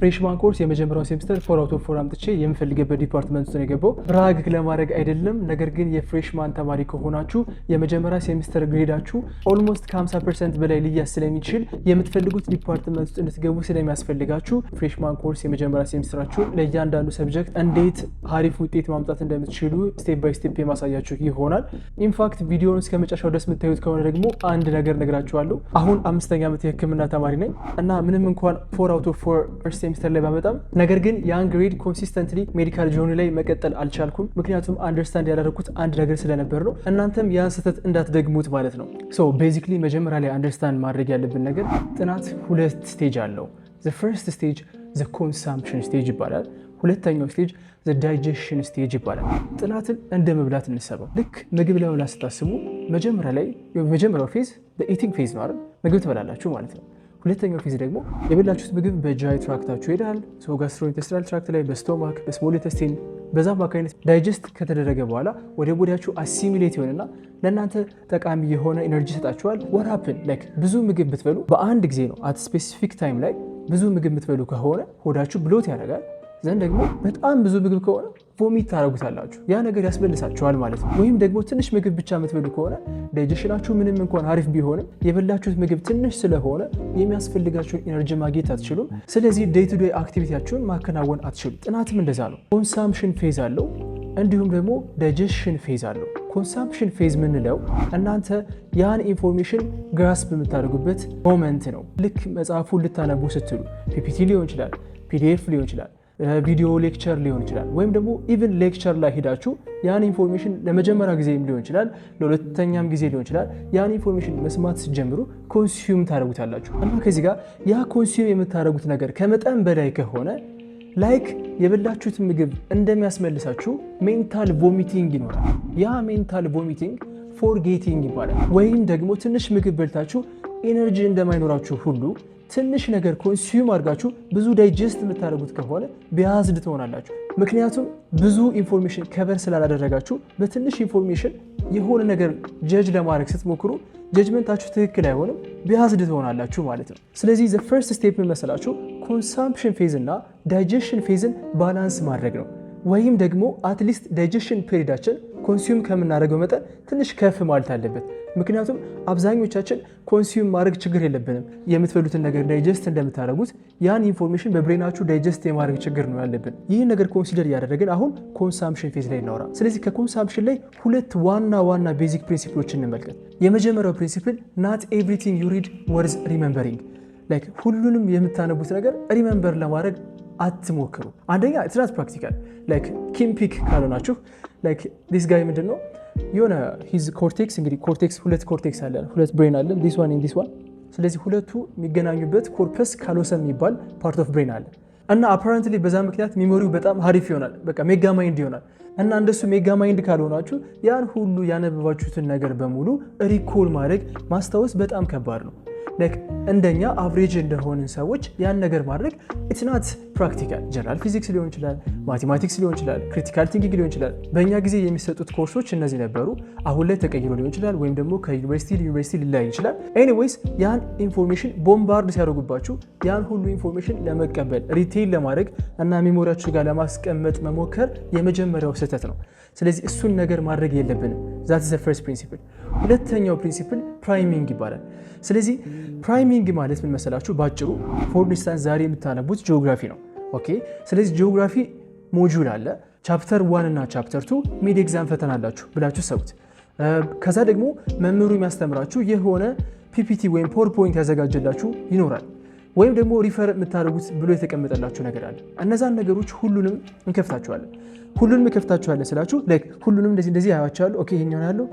ፍሬሽማን ኮርስ የመጀመሪያው ሴሚስተር 4 out of 4 አምጥቼ የምፈልገበት ዲፓርትመንት ውስጥ ነው የገባው። ብራግ ለማድረግ አይደለም፣ ነገር ግን የፍሬሽማን ተማሪ ከሆናችሁ የመጀመሪያ ሴሚስተር ግሬዳችሁ ኦልሞስት ከ50% በላይ ሊያዝ ስለሚችል የምትፈልጉት ዲፓርትመንት ውስጥ እንድትገቡ ስለሚያስፈልጋችሁ ፍሬሽማን ኮርስ የመጀመሪያ ሴሚስተራችሁን ለእያንዳንዱ ሰብጀክት እንዴት አሪፍ ውጤት ማምጣት እንደምትችሉ ስቴፕ ባይ ስቴፕ የማሳያችሁ ይሆናል። ኢንፋክት ቪዲዮውን እስከ መጨረሻው ድረስ የምታዩት ከሆነ ደግሞ አንድ ነገር ነግራችኋለሁ። አሁን 5ኛ ዓመት የህክምና ተማሪ ነኝ እና ምንም እንኳን 4 out of 4 ፈርስት ሴሚስተር ላይ ባመጣም ነገር ግን ያን ግሬድ ኮንሲስተንትሊ ሜዲካል ጆርኒ ላይ መቀጠል አልቻልኩም። ምክንያቱም አንደርስታንድ ያደረኩት አንድ ነገር ስለነበር ነው። እናንተም ያን ስህተት እንዳትደግሙት ማለት ነው። ሶ ቤዚክሊ መጀመሪያ ላይ አንደርስታንድ ማድረግ ያለብን ነገር ጥናት 2 ስቴጅ አለው። the first stage the consumption stage ይባላል። ሁለተኛው ስቴጅ the digestion stage ይባላል። ጥናትን እንደ መብላት እንሰበው። ልክ ምግብ ለመብላት ስታስቡ መጀመሪያው ፌዝ the eating phase ነው አይደል? ምግብ ትበላላችሁ ማለት ነው። ሁለተኛው ፌዝ ደግሞ የበላችሁት ምግብ በጂአይ ትራክታችሁ ይሄዳል። ጋስትሮኢንቴስቲናል ትራክት ላይ በስቶማክ በስሞል ኢንተስቲን በዛ አማካኝነት ዳይጀስት ከተደረገ በኋላ ወደ ቦዲያችሁ አሲሚሌት ይሆንና ለእናንተ ጠቃሚ የሆነ ኢነርጂ ይሰጣችኋል። what happen like ብዙ ምግብ ብትበሉ በአንድ ጊዜ ነው at specific time ላይ ብዙ ምግብ የምትበሉ ከሆነ ሆዳችሁ ብሎት ያደርጋል። ዘንድ ደግሞ በጣም ብዙ ምግብ ከሆነ ቮሚት ታደርጉታላችሁ። ያ ነገር ያስበልሳችኋል ማለት ነው። ወይም ደግሞ ትንሽ ምግብ ብቻ የምትበሉ ከሆነ ዳይጀሽናችሁ ምንም እንኳን አሪፍ ቢሆንም የበላችሁት ምግብ ትንሽ ስለሆነ የሚያስፈልጋችሁን ኢነርጂ ማግኘት አትችሉም። ስለዚህ ዴይ ቱ ዴይ አክቲቪቲያችሁን ማከናወን አትችሉም። ጥናትም እንደዛ ነው። ኮንሳምፕሽን ፌዝ አለው፣ እንዲሁም ደግሞ ዳይጀሽን ፌዝ አለው። ኮንሳምፕሽን ፌዝ ምንለው እናንተ ያን ኢንፎርሜሽን ግራስፕ የምታደርጉበት ሞመንት ነው። ልክ መጽሐፉን ልታነቡ ስትሉ ፒፒቲ ሊሆን ይችላል፣ ፒዲኤፍ ሊሆን ይችላል፣ ቪዲዮ ሌክቸር ሊሆን ይችላል፣ ወይም ደግሞ ኢቭን ሌክቸር ላይ ሄዳችሁ ያን ኢንፎርሜሽን ለመጀመሪያ ጊዜም ሊሆን ይችላል፣ ለሁለተኛም ጊዜ ሊሆን ይችላል። ያን ኢንፎርሜሽን መስማት ስትጀምሩ ኮንሱም ታደርጉታላችሁ እና ከዚህ ጋር ያ ኮንሱም የምታደርጉት ነገር ከመጠን በላይ ከሆነ ላይክ የበላችሁት ምግብ እንደሚያስመልሳችሁ ሜንታል ቮሚቲንግ ይኖራል። ያ ሜንታል ቮሚቲንግ ፎርጌቲንግ ይባላል። ወይም ደግሞ ትንሽ ምግብ በልታችሁ ኤነርጂ እንደማይኖራችሁ ሁሉ ትንሽ ነገር ኮንሱም አድርጋችሁ ብዙ ዳይጀስት የምታደርጉት ከሆነ ቢያዝድ ትሆናላችሁ። ምክንያቱም ብዙ ኢንፎርሜሽን ከበር ስላላደረጋችሁ በትንሽ ኢንፎርሜሽን የሆነ ነገር ጀጅ ለማድረግ ስትሞክሩ ጀጅመንታችሁ ትክክል አይሆንም፣ ቢያዝድ ትሆናላችሁ ማለት ነው። ስለዚህ ዘ ፈርስት ስቴፕ ምን መሰላችሁ? ኮንሳምፕሽን ፌዝ እና ዳይጀሽን ፌዝን ባላንስ ማድረግ ነው። ወይም ደግሞ አትሊስት ዳይጀሽን ፔሪዳችን ኮንሱም ከምናደርገው መጠን ትንሽ ከፍ ማለት አለበት። ምክንያቱም አብዛኞቻችን ኮንሱም ማድረግ ችግር የለብንም። የምትበሉትን ነገር ዳይጀስት እንደምታደርጉት ያን ኢንፎርሜሽን በብሬናችሁ ዳይጀስት የማድረግ ችግር ነው ያለብን። ይህን ነገር ኮንሲደር እያደረግን አሁን ኮንሳምፕሽን ፌዝ ላይ እናወራ። ስለዚህ ከኮንሳምፕሽን ላይ ሁለት ዋና ቤዚክ ፕሪንሲፕሎችን እንመልከት። የመጀመሪያው ፕሪንሲፕል ናት ኤቭሪቲንግ ዩ ሪድ ወርዝ ሪመምበሪንግ። ላይክ ሁሉንም የምታነቡት ነገር ሪመምበር ለማድረግ አትሞክሩ። አንደኛ ኢትስ ናት ፕራክቲካል። ላይክ ኪምፒክ ካልሆናችሁ ላይክ ዲስ ጋይ ምንድን ነው የሆነ ሂዝ ኮርቴክስ፣ እንግዲህ ኮርቴክስ ሁለት ኮርቴክስ አለ፣ ሁለት ብሬን አለ፣ ዲስ ዋን ኢን ዲስ ዋን። ስለዚህ ሁለቱ የሚገናኙበት ኮርፐስ ካሎሰም የሚባል ፓርት ኦፍ ብሬን አለ እና አፓረንትሊ በዛ ምክንያት ሚሞሪው በጣም ሀሪፍ ይሆናል፣ በቃ ሜጋ ማይንድ ይሆናል። እና እንደሱ ሜጋ ማይንድ ካልሆናችሁ ያን ሁሉ ያነበባችሁትን ነገር በሙሉ ሪኮል ማድረግ ማስታወስ በጣም ከባድ ነው። ላይክ እንደኛ አቨሬጅ እንደሆንን ሰዎች ያን ነገር ማድረግ ኢትስ ናት ፕራክቲካል። ጀነራል ፊዚክስ ሊሆን ይችላል፣ ማቴማቲክስ ሊሆን ይችላል፣ ክሪቲካል ቲንኪንግ ሊሆን ይችላል። በእኛ ጊዜ የሚሰጡት ኮርሶች እነዚህ ነበሩ። አሁን ላይ ተቀይሮ ሊሆን ይችላል፣ ወይም ደግሞ ከዩኒቨርሲቲ ሊለያይ ይችላል። ኤኒዌይስ ያን ኢንፎርሜሽን ቦምባርድ ሲያደርጉባችሁ ያን ሁሉ ኢንፎርሜሽን ለመቀበል ሪቴይል ለማድረግ እና ሜሞሪያችሁ ጋር ለማስቀመጥ መሞከር የመጀመሪያው ስህተት ነው። ስለዚህ እሱን ነገር ማድረግ የለብንም። ዛት ኢዝ ዘ ፈርስት ፕሪንሲፕል። ሁለተኛው ፕሪንሲፕል ፕራይሚንግ ይባላል። ስለዚህ ፕራይሚንግ ማለት ምን መሰላችሁ? ባጭሩ ፎር ኢንስታንስ ዛሬ የምታነቡት ጂኦግራፊ ነው። ኦኬ። ስለዚህ ጂኦግራፊ ሞጁል አለ። ቻፕተር 1 እና ቻፕተር 2 ሚድ ኤግዛም ፈተና አላችሁ ብላችሁ ሰውት። ከዛ ደግሞ መምህሩ የሚያስተምራችሁ የሆነ ፒፒቲ ወይም ፓወርፖይንት ያዘጋጀላችሁ ይኖራል። ወይም ደግሞ ሪፈር የምታደርጉት ብሎ የተቀመጠላችሁ ነገር አለ። እነዛን ነገሮች ሁሉንም እንከፍታችኋለን። ሁሉንም እንከፍታችኋለን ስላችሁ ላይክ ሁሉንም እንደዚህ ያያችኋለሁ። ኦኬ ይሄኛው ያለው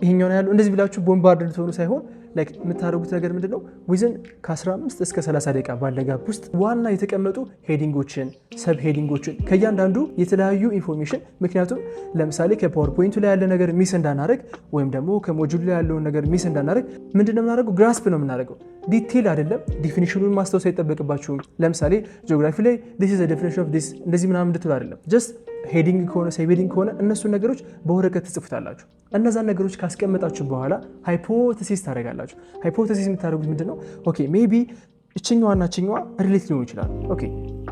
ይሄኛው ያለው እንደዚህ ብላችሁ ቦምባርድ ልትሆኑ ሳይሆን ላይክ የምታደርጉት ነገር ምንድነው? ዊዝን ከ15 እስከ 30 ደቂቃ ባለ ጋፕ ውስጥ ዋና የተቀመጡ ሄዲንጎችን፣ ሰብ ሄዲንጎችን ከእያንዳንዱ የተለያዩ ኢንፎርሜሽን። ምክንያቱም ለምሳሌ ከፓወርፖይንቱ ላይ ያለ ነገር ሚስ እንዳናደርግ ወይም ደግሞ ከሞጁሉ ላይ ያለውን ነገር ሚስ እንዳናደርግ ምንድነው የምናደርገው? ግራስፕ ነው የምናደርገው። ዲቴል አይደለም። ዲፊኒሽኑን ማስታወስ አይጠበቅባችሁም። ለምሳሌ ጂኦግራፊ ላይ this is a definition of this እንደዚህ ምናምን እንድትሉ አይደለም። ጀስት ሄዲንግ ከሆነ ሰብ ሄዲንግ ከሆነ እነሱን ነገሮች በወረቀት ትጽፉታላችሁ። እነዛን ነገሮች ካስቀመጣችሁ በኋላ ሃይፖቴሲስ ታደርጋላችሁ። ሃይፖቴሲስ የምታደርጉት ምንድነው? ኦኬ ሜቢ እችኛዋና እችኛዋ ሪሌት ሊሆኑ ይችላሉ። ኦኬ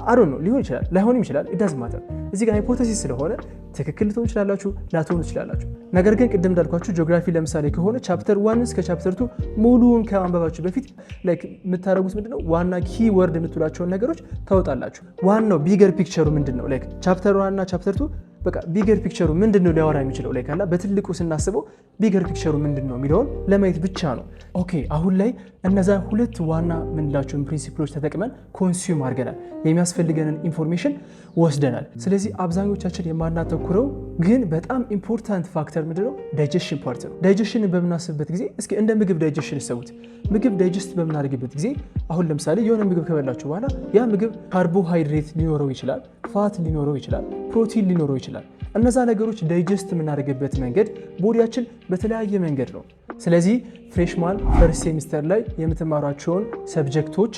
አይ ዶንት ኖ ሊሆን ይችላል ላይሆንም ይችላል it doesn't matter እዚህ ጋር ሃይፖቴሲስ ስለሆነ ትክክል ልትሆኑ ይችላላችሁ ላትሆኑ ይችላላችሁ። ነገር ግን ቅድም እንዳልኳችሁ ጂኦግራፊ ለምሳሌ ከሆነ ቻፕተር 1 እስከ ቻፕተር 2 ሙሉውን ከማንበባችሁ በፊት ላይክ የምታደርጉት ምንድነው ዋና ኪ ወርድ የምትሏቸውን ነገሮች ታወጣላችሁ። ዋናው ቢገር ፒክቸሩ ምንድነው ላይክ ቻፕተር 1 እና ቻፕተር 2 በቃ ቢገር ፒክቸሩ ምንድነው ሊያወራ የሚችለው ላይክ አላ በትልቁ ስናስበው ቢገር ፒክቸሩ ምንድነው የሚለውን ለማየት ብቻ ነው። ኦኬ አሁን ላይ እነዛ ሁለት ዋና ምንላቸውን ፕሪንሲፕሎች ተጠቅመን ኮንሱም አድርገናል፣ የሚያስፈልገንን ኢንፎርሜሽን ወስደናል። ስለዚህ አብዛኞቻችን የማናተኩረው ግን በጣም ኢምፖርታንት ፋክተር ምንድነው ዳይጀሽን ፓርት ነው። ዳይጀሽንን በምናስብበት ጊዜ እስኪ እንደ ምግብ ዳይጀሽን ይሰቡት። ምግብ ዳይጀስት በምናደርግበት ጊዜ አሁን ለምሳሌ የሆነ ምግብ ከበላችሁ በኋላ ያ ምግብ ካርቦሃይድሬት ሊኖረው ይችላል፣ ፋት ሊኖረው ይችላል፣ ፕሮቲን ሊኖረው ይችላል። እነዛ ነገሮች ዳይጀስት የምናደርግበት መንገድ ቦዲያችን በተለያየ መንገድ ነው። ስለዚህ ፍሬሽማን ፈርስት ሴሚስተር ላይ የምትማሯቸውን ሰብጀክቶች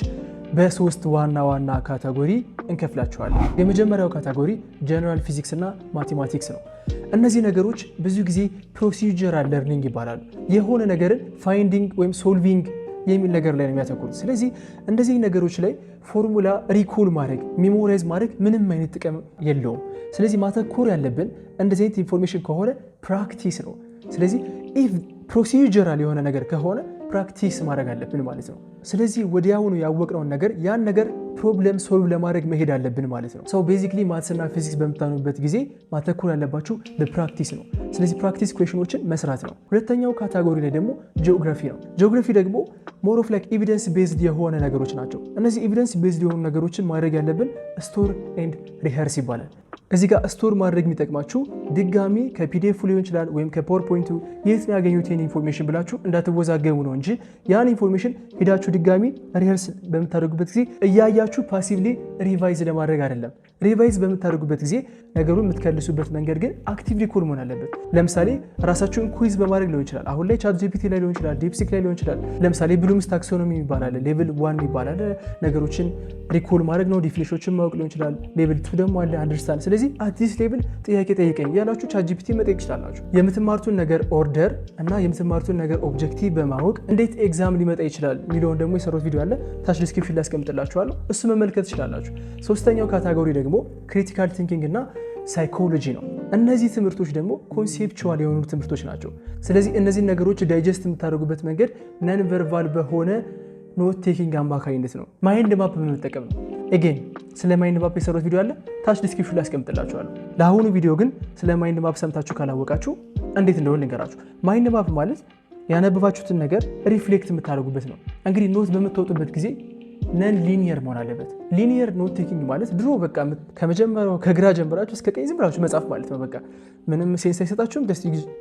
በሶስት ዋና ዋና ካቴጎሪ እንከፍላቸዋለን። የመጀመሪያው ካቴጎሪ ጀነራል ፊዚክስ እና ማቴማቲክስ ነው። እነዚህ ነገሮች ብዙ ጊዜ ፕሮሲጀራል ለርኒንግ ይባላሉ። የሆነ ነገርን ፋይንዲንግ ወይም ሶልቪንግ የሚል ነገር ላይ ነው የሚያተኩሩት። ስለዚህ እንደዚህ ነገሮች ላይ ፎርሙላ ሪኮል ማድረግ ሜሞራይዝ ማድረግ ምንም አይነት ጥቅም የለውም። ስለዚህ ማተኮር ያለብን እንደዚህ አይነት ኢንፎርሜሽን ከሆነ ፕራክቲስ ነው። ስለዚህ ኢፍ ፕሮሲጀራል የሆነ ነገር ከሆነ ፕራክቲስ ማድረግ አለብን ማለት ነው። ስለዚህ ወዲያውኑ ያወቅነውን ነገር ያን ነገር ፕሮብለም ሶልቭ ለማድረግ መሄድ አለብን ማለት ነው። ሰው ቤዚክሊ ማትስና ፊዚክስ በምታኑበት ጊዜ ማተኮር ያለባችሁ ለፕራክቲስ ነው። ስለዚህ ፕራክቲስ ኩዌሽኖችን መስራት ነው። ሁለተኛው ካቴጎሪ ላይ ደግሞ ጂኦግራፊ ነው። ጂኦግራፊ ደግሞ ሞር ኦፍ ላይክ ኤቪደንስ ቤዝድ የሆነ ነገሮች ናቸው። እነዚህ ኤቪደንስ ቤዝድ የሆኑ ነገሮችን ማድረግ ያለብን ስቶር ኤንድ ሪኸርስ ይባላል። እዚህ ጋር ስቶር ማድረግ የሚጠቅማችሁ ድጋሚ ከፒዲኤፍ ሊሆን ይችላል ወይም ከፓወርፖይንቱ የት ነው ያገኙት ይህን ኢንፎርሜሽን ብላችሁ እንዳትወዛገቡ ነው እንጂ ያን ኢንፎርሜሽን ሄዳችሁ ድጋሚ ሪኸርስ በምታደርጉበት ጊዜ እያያችሁ ፓሲቭሊ ሪቫይዝ ለማድረግ አይደለም። ሪቫይዝ በምታደርጉበት ጊዜ ነገሩን የምትከልሱበት መንገድ ግን አክቲቭ ሪኮል መሆን አለበት። ለምሳሌ ራሳችሁን ኩዊዝ በማድረግ ሊሆን ይችላል። አሁን ላይ ቻት ጂፒቲ ላይ ሊሆን ይችላል፣ ዲፕሲክ ላይ ሊሆን ይችላል። ለምሳሌ ብሉምስ ታክሶኖሚ ይባላል፣ ሌቭል 1 ይባላል። ነገሮችን ሪኮል ማድረግ ነው፣ ዲፊኒሽኖችን ማወቅ ሊሆን ይችላል። ሌቭል 2 ደግሞ አለ አንደርስታንድ። ስለዚህ አዲስ ሌቭል ጥያቄ ጠይቀኝ ያላችሁ ቻት ጂፒቲ መጠየቅ ይችላላችሁ። የምትማሩትን ነገር ኦርደር እና የምትማሩትን ነገር ኦብጀክቲቭ በማወቅ እንዴት ኤግዛም ሊመጣ ይችላል የሚለውን ደግሞ የሰሩት ቪዲዮ አለ፣ ታች ዲስክሪፕሽን ላይ አስቀምጥላችኋለሁ፣ እሱ መመልከት ትችላላችሁ። ሶስተኛው ካቴጎሪ ደግሞ ክሪቲካል ቲንኪንግ እና ሳይኮሎጂ ነው። እነዚህ ትምህርቶች ደግሞ ኮንሴፕቹዋል የሆኑ ትምህርቶች ናቸው። ስለዚህ እነዚህን ነገሮች ዳይጀስት የምታደርጉበት መንገድ ነን ቨርባል በሆነ ኖት ቴኪንግ አማካኝነት ነው። ማይንድ ማፕ በመጠቀም ነው። ኤጌን ስለ ማይንድ ማፕ የሰሩት ቪዲዮ አለ፣ ታች ዲስክሪፕሽን ላይ አስቀምጥላችኋለሁ። ለአሁኑ ቪዲዮ ግን ስለ ማይንድ ማፕ ሰምታችሁ ካላወቃችሁ እንዴት እንደሆነ ልንገራችሁ። ማይንድ ማፕ ማለት ያነበባችሁትን ነገር ሪፍሌክት የምታደርጉበት ነው። እንግዲህ ኖት በምትወጡበት ጊዜ ነን ሊኒየር መሆን አለበት። ሊኒየር ኖት ቴኪንግ ማለት ድሮ በቃ ከመጀመሪያው ከግራ ጀምራችሁ እስከ ቀኝ ዝም ብላችሁ መጻፍ ማለት ነው። በቃ ምንም ሴንስ አይሰጣችሁም።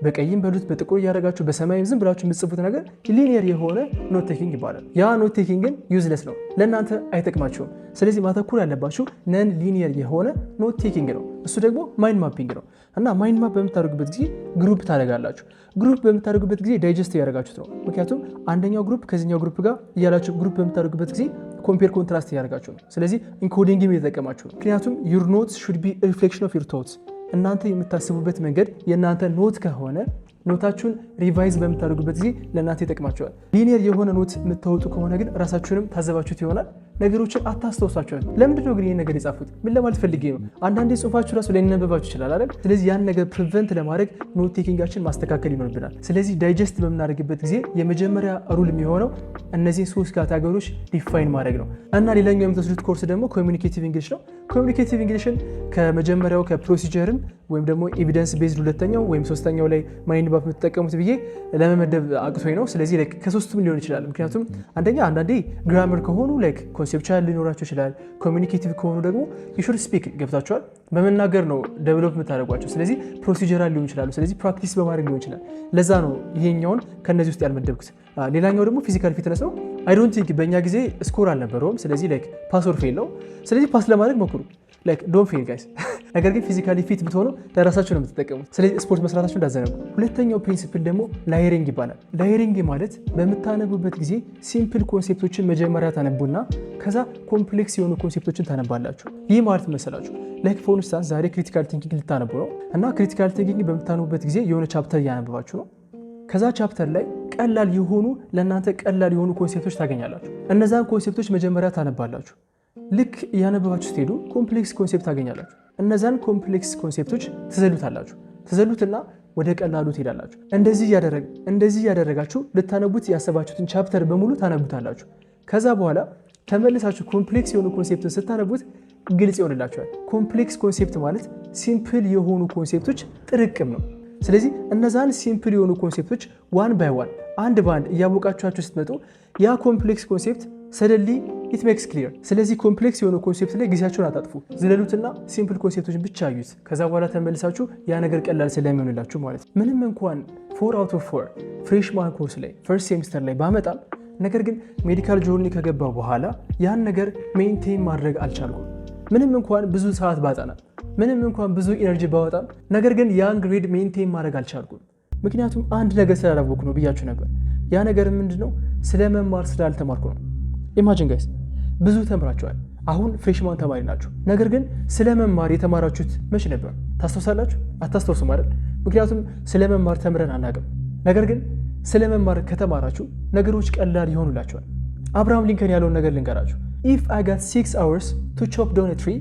በቀይም በሉት በጥቁር እያደረጋችሁ በሰማይም ዝም ብላችሁ የምትጽፉት ነገር ሊኒየር የሆነ ኖት ቴኪንግ ይባላል። ያ ኖት ቴኪንግ ግን ዩዝለስ ነው፣ ለእናንተ አይጠቅማችሁም። ስለዚህ ማተኩር ያለባችሁ ነን ሊኒየር የሆነ ኖት ቴኪንግ ነው። እሱ ደግሞ ማይንድ ማፒንግ ነው። እና ማይንድ ማፕ በምታደርጉበት ጊዜ ግሩፕ ታደርጋላችሁ። ግሩፕ በምታደርጉበት ጊዜ ዳይጀስት እያደረጋችሁት ነው። ምክንያቱም አንደኛው ግሩፕ ከዚህኛው ግሩፕ ጋር እያላችሁ ግሩፕ በምታደርጉበት ጊዜ ኮምፔር ኮንትራስት እያደረጋችሁ ነው። ስለዚህ ኢንኮዲንግም እየተጠቀማችሁ ነው። ምክንያቱም ዩር ኖትስ ሹድ ቢ ሪፍሌክሽን ኦፍ ዩር ቶትስ። እናንተ የምታስቡበት መንገድ የእናንተ ኖት ከሆነ ኖታችሁን ሪቫይዝ በምታደርጉበት ጊዜ ለእናንተ ይጠቅማቸዋል። ሊኒየር የሆነ ኖት የምታወጡ ከሆነ ግን ራሳችሁንም ታዘባችሁት ይሆናል። ነገሮችን አታስታውሳቸዋል። ለምንድነው ግን ይህን ነገር የጻፉት? ምን ለማለት ፈልጌ ነው? አንዳንዴ ጽሁፋችሁ ራሱ ላይነበባችሁ ይችላል አይደል? ስለዚህ ያን ነገር ፕሪቨንት ለማድረግ ኖት ቴኪንጋችን ማስተካከል ይኖርብናል። ስለዚህ ዳይጀስት በምናደርግበት ጊዜ የመጀመሪያ ሩል የሚሆነው እነዚህ ሶስት ካቴጎሪዎች ዲፋይን ማድረግ ነው። እና ሌላኛው የምትወስዱት ኮርስ ደግሞ ኮሚኒኬቲቭ እንግሊሽ ነው። ኮሚኒኬቲቭ እንግሊሽን ከመጀመሪያው ከፕሮሲጀርን ወይም ደግሞ ኤቪደንስ ቤዝድ ሁለተኛው ወይም ሶስተኛው ላይ ማይንድ ማፕ የምትጠቀሙት ብዬ ለመመደብ አቅቶኝ ነው። ስለዚህ ከሶስቱም ሊሆን ይችላል። ምክንያቱም አንዳንዴ ግራመር ከሆኑ ኮንሴፕቹዋል ሊኖራቸው ይችላል። ኮሚኒኬቲቭ ከሆኑ ደግሞ የሹድ ስፒክ ገብታችኋል፣ በመናገር ነው ዴቨሎፕ የምታደርጓቸው። ስለዚህ ፕሮሲጀራል ሊሆን ይችላሉ። ስለዚህ ፕራክቲስ በማድረግ ሊሆን ይችላል። ለዛ ነው ይሄኛውን ከነዚህ ውስጥ ያልመደብኩት። ሌላኛው ደግሞ ፊዚካል ፊትነስ ነው። አይ ዶንት ቲንክ በእኛ ጊዜ ስኮር አልነበረውም። ስለዚህ ፓስ ኦር ፌል ነው። ስለዚህ ፓስ ለማድረግ ሞክሩ፣ ዶንት ፌል ጋይስ። ነገር ግን ፊዚካሊ ፊት ብትሆኑ ለራሳችሁ ነው የምትጠቀሙት። ስለዚህ ስፖርት መስራታችሁ እንዳዘነጉ። ሁለተኛው ፕሪንሲፕል ደግሞ ላየሪንግ ይባላል። ላየሪንግ ማለት በምታነቡበት ጊዜ ሲምፕል ኮንሴፕቶችን መጀመሪያ ታነቡና ከዛ ኮምፕሌክስ የሆኑ ኮንሴፕቶችን ታነባላችሁ። ይህ ማለት መሰላችሁ ፎር ኢንስታንስ ዛሬ ክሪቲካል ቲንኪንግ ልታነቡ ነው እና ክሪቲካል ቲንኪንግ በምታነቡበት ጊዜ የሆነ ቻፕተር እያነበባችሁ ነው። ከዛ ቻፕተር ላይ ቀላል የሆኑ ለእናንተ ቀላል የሆኑ ኮንሴፕቶች ታገኛላችሁ። እነዛን ኮንሴፕቶች መጀመሪያ ታነባላችሁ። ልክ እያነበባችሁ ስትሄዱ ኮምፕሌክስ ኮንሴፕት ታገኛላችሁ። እነዛን ኮምፕሌክስ ኮንሴፕቶች ትዘሉትና ወደ ቀላሉ ትሄዳላችሁ። እንደዚህ እያደረጋችሁ ልታነቡት ያሰባችሁትን ቻፕተር በሙሉ ታነቡታላችሁ። ከዛ በኋላ ተመልሳችሁ ኮምፕሌክስ የሆኑ ኮንሴፕትን ስታነቡት ግልጽ ይሆንላችኋል። ኮምፕሌክስ ኮንሴፕት ማለት ሲምፕል የሆኑ ኮንሴፕቶች ጥርቅም ነው። ስለዚህ እነዛን ሲምፕል የሆኑ ኮንሴፕቶች ዋን ባይ ዋን አንድ በአንድ እያወቃችኋቸው ስትመጡ ያ ኮምፕሌክስ ኮንሴፕት ሰደንሊ ኢት ሜክስ ክሊር። ስለዚህ ኮምፕሌክስ የሆነ ኮንሴፕት ላይ ጊዜያችሁን አታጥፉ፣ ዝለሉትና ሲምፕል ኮንሴፕቶችን ብቻ አዩት። ከዛ በኋላ ተመልሳችሁ ያ ነገር ቀላል ስለሚሆንላችሁ ማለት ነው። ምንም እንኳን 4 out of 4 ፍሬሽማን ኮርስ ላይ ፈርስት ሴሚስተር ላይ ባመጣም ነገር ግን ሜዲካል ጆርኒ ከገባው በኋላ ያን ነገር ሜንቴን ማድረግ አልቻልኩም። ምንም እንኳን ብዙ ሰዓት ባጠና፣ ምንም እንኳን ብዙ ኢነርጂ ባወጣም ነገር ግን ያን ግሬድ ሜንቴን ማድረግ አልቻልኩም። ምክንያቱም አንድ ነገር ስላላወቅኩ ነው ብያችሁ ነበር። ያ ነገር ምንድነው? ስለ መማር ስላልተማርኩ ነው። ኢማጂን ጋይስ፣ ብዙ ተምራችኋል። አሁን ፍሬሽማን ተማሪ ናችሁ። ነገር ግን ስለ መማር የተማራችሁት መቼ ነበር? ታስታውሳላችሁ? አታስታውሱም አይደል? ምክንያቱም ስለ መማር ተምረን አናውቅም። ነገር ግን ስለ መማር ከተማራችሁ ነገሮች ቀላል ይሆኑላችኋል። አብርሃም ሊንከን ያለውን ነገር ልንገራችሁ። If I got 6 hours to chop down a tree,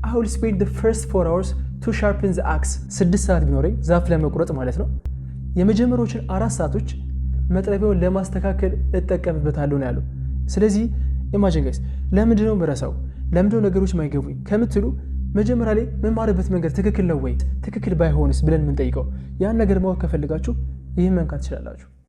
I will spend the first 4 hours to sharpen the axe. 6 ሰዓት ቢኖረኝ ዛፍ ለመቁረጥ ማለት ነው፣ የመጀመሪያዎችን 4 ሰዓቶች መጥረቢያውን ለማስተካከል እጠቀምበታለሁ ነው ያለው። ስለዚህ ኢማጂን ጋይስ፣ ለምንድነው ምረሳው? ለምንድነው ነገሮች ማይገቡኝ ከምትሉ መጀመሪያ ላይ መማርበት መንገድ ትክክል ነው ወይ? ትክክል ባይሆንስ ብለን የምንጠይቀው ያን ነገር ማወቅ ከፈልጋችሁ ይህን መንካት ትችላላችሁ።